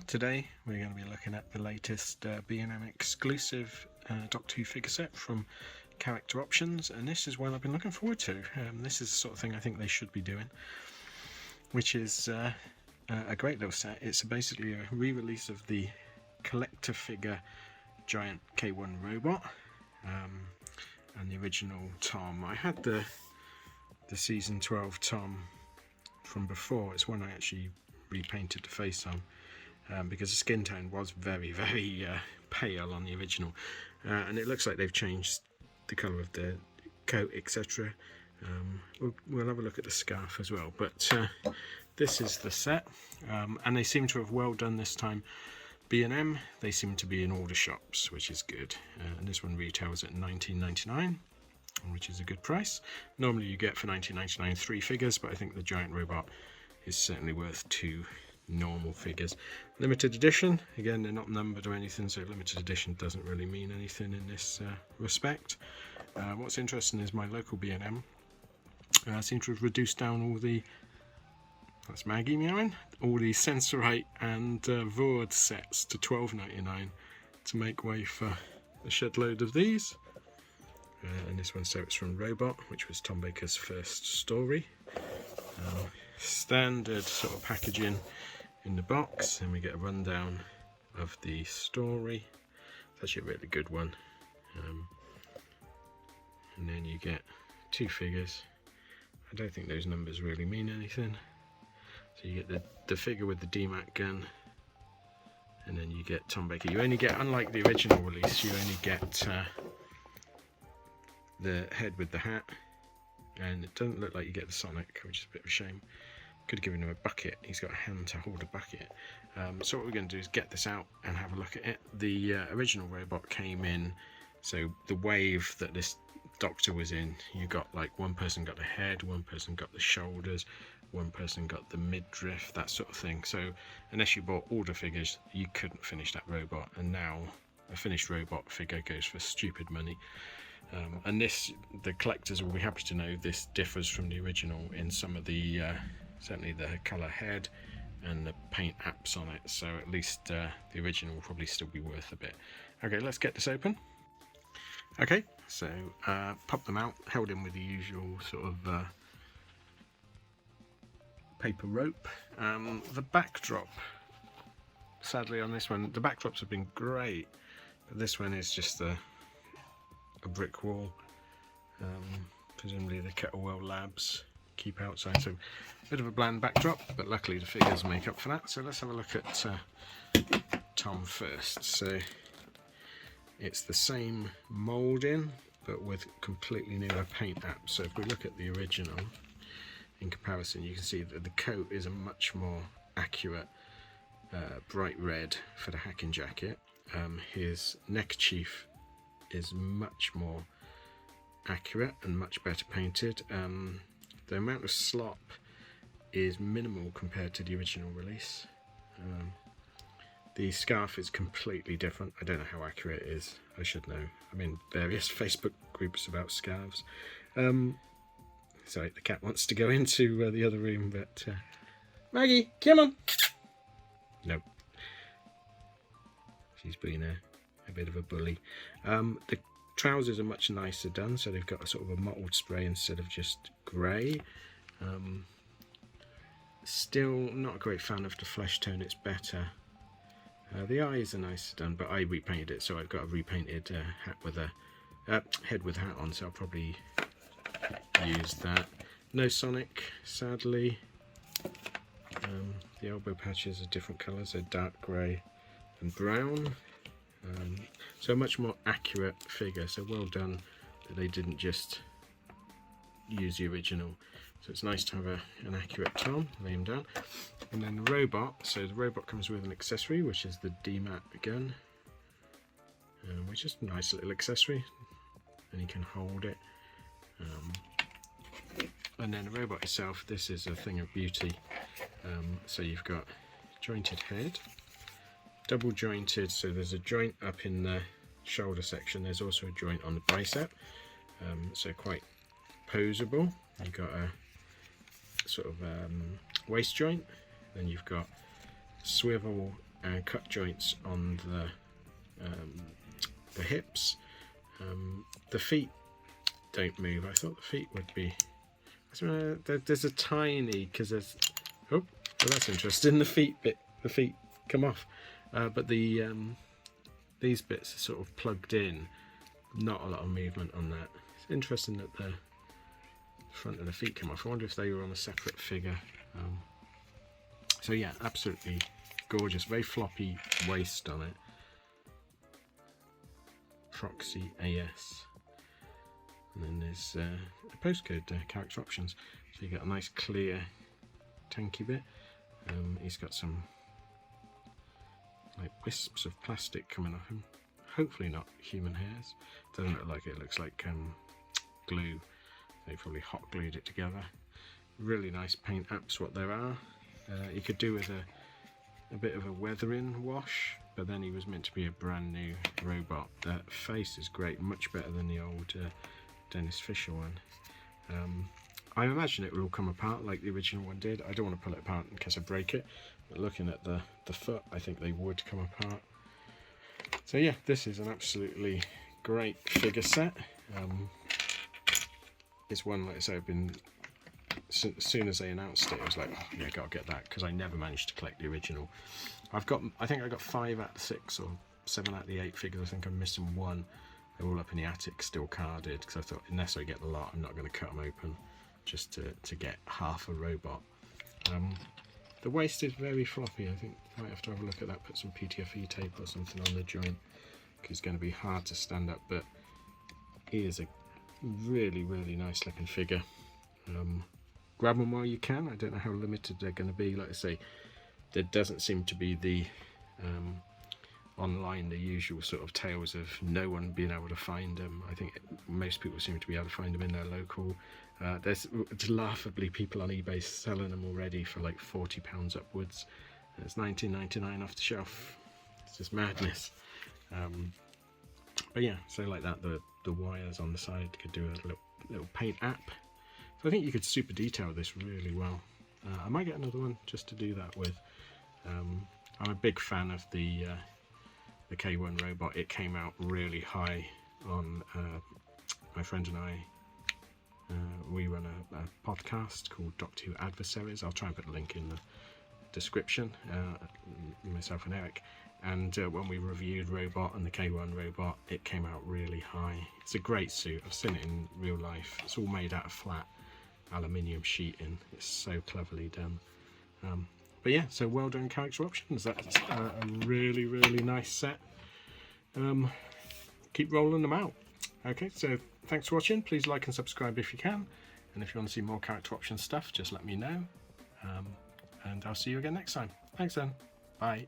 Today we're going to be looking at the latest B&M exclusive Doctor Who figure set from Character Options, and this is one I've been looking forward to. This is the sort of thing I think they should be doing, which is a great little set. It's basically a re-release of the collector figure giant K1 robot and the original Tom. I had the season 12 Tom from before. It's one I actually repainted the face on. Because the skin tone was very pale on the original, and it looks like they've changed the colour of the coat, etc. We'll have a look at the scarf as well, but this is the set, and they seem to have well done this time. B&M, they seem to be in all the shops, which is good, and this one retails at $19.99, which is a good price. Normally you get for $19.99 3 figures, but I think the giant robot is certainly worth 2 normal figures. Limited edition, again they're not numbered or anything, so limited edition doesn't really mean anything in this respect. What's interesting is my local B&M seem to have reduced down all the, that's Maggie meowing, all the Sensorite and Vord sets to $12.99 to make way for a shed load of these. And this one, so it's from Robot, which was Tom Baker's first story. Standard sort of packaging in the box, and we get a rundown of the story. It's actually a really good one. And then you get 2 figures. I don't think those numbers really mean anything. So you get the figure with the DMAC gun, and then you get Tom Baker. You only get, unlike the original release, you only get the head with the hat, and it doesn't look like you get the Sonic, which is a bit of a shame. Could have given him a bucket. He's got a hand to hold a bucket. So what we're going to do is get this out and have a look at it. The original robot came in, so the wave that this Doctor was in, you got like one person got the head, one person got the shoulders, one person got the midriff, that sort of thing. So unless you bought all the figures, you couldn't finish that robot, and now a finished robot figure goes for stupid money. And this, the collectors will be happy to know, this differs from the original in some of the certainly the colour head and the paint apps on it, so at least the original will probably still be worth a bit. Okay, let's get this open. Okay, so pop them out, held in with the usual sort of paper rope. The backdrop, sadly on this one, the backdrops have been great, but this one is just a brick wall, presumably the Kettlewell Labs keep outside, so a bit of a bland backdrop, but luckily the figures make up for that. So let's have a look at Tom first. So it's the same moulding but with completely newer paint apps. So if we look at the original in comparison, you can see that the coat is a much more accurate bright red for the hacking jacket. His neckerchief is much more accurate and much better painted. The amount of slop is minimal compared to the original release. The scarf is completely different. I don't know how accurate it is. I should know. I'm in various Facebook groups about scarves. Sorry, the cat wants to go into the other room, but Maggie, come on! Nope. She's been a bit of a bully. The trousers are much nicer done, so they've got a sort of a mottled spray instead of just grey. Still not a great fan of the flesh tone, it's better. The eyes are nicer done, but I repainted it, so I've got a repainted hat with a head with hat on, so I'll probably use that. No Sonic, sadly. The elbow patches are different colours, they're dark grey and brown. So a much more accurate figure, so well done that they didn't just use the original. So it's nice to have an accurate Tom. Lay him down. And then the robot, so the robot comes with an accessory, which is the DMAC gun, which is a nice little accessory, and you can hold it. And then the robot itself, this is a thing of beauty. So you've got jointed head, double jointed, so there's a joint up in the shoulder section, there's also a joint on the bicep, so quite posable. You've got a sort of waist joint, then you've got swivel cut joints on the hips. The feet don't move. I thought the feet would be. There's a tiny, because there's. Oh, well, that's interesting. The feet come off, but these bits are sort of plugged in. Not a lot of movement on that. It's interesting that the front of the feet come off. I wonder if they were on a separate figure. So yeah, absolutely gorgeous. Very floppy waist on it. Proxy AS. And then there's a postcode character options. So you get a nice clear tanky bit. He's got some like wisps of plastic coming off him. Hopefully not human hairs. Doesn't look like it. It looks like glue. They probably hot glued it together. Really nice paint apps what there are. You could do with a bit of a weathering wash, but then he was meant to be a brand new robot. The face is great, much better than the old Dennis Fisher one. I imagine it will all come apart like the original one did. I don't want to pull it apart in case I break it, but looking at the foot, I think they would come apart. So yeah, this is an absolutely great figure set. It's one, like I say, I've been, as soon as they announced it, I was like, oh, yeah, gotta get that, because I never managed to collect the original. I think I got 5 out of 6 or 7 out of the 8 figures. I think I'm missing one. They're all up in the attic, still carded, because I thought, unless I get the lot, I'm not going to cut them open just to get half a robot. The waist is very floppy. I think I might have to have a look at that, put some PTFE tape or something on the joint, because it's going to be hard to stand up, but he is a really, really nice looking figure. Grab them while you can. I don't know how limited they're going to be. Like I say, there doesn't seem to be the online the usual sort of tales of no one being able to find them. I think most people seem to be able to find them in their local. There's laughably people on eBay selling them already for like £40 upwards. It's $19.99 off the shelf. It's just madness. But yeah, so like that, the wires on the side could do a little paint app. So I think you could super detail this really well. I might get another one just to do that with. I'm a big fan of the K1 robot. It came out really high on my friend and I. We run a podcast called Doctor Who Adversaries. I'll try and put a link in the description. Myself and Eric. And when we reviewed Robot and the K1 robot, it came out really high. It's a great suit. I've seen it in real life. It's all made out of flat aluminium sheeting. It's so cleverly done. But yeah, so well done, Character Options. That's a really, really nice set. Keep rolling them out. Okay, so thanks for watching. Please like and subscribe if you can. And if you want to see more Character Options stuff, just let me know. And I'll see you again next time. Thanks then. Bye.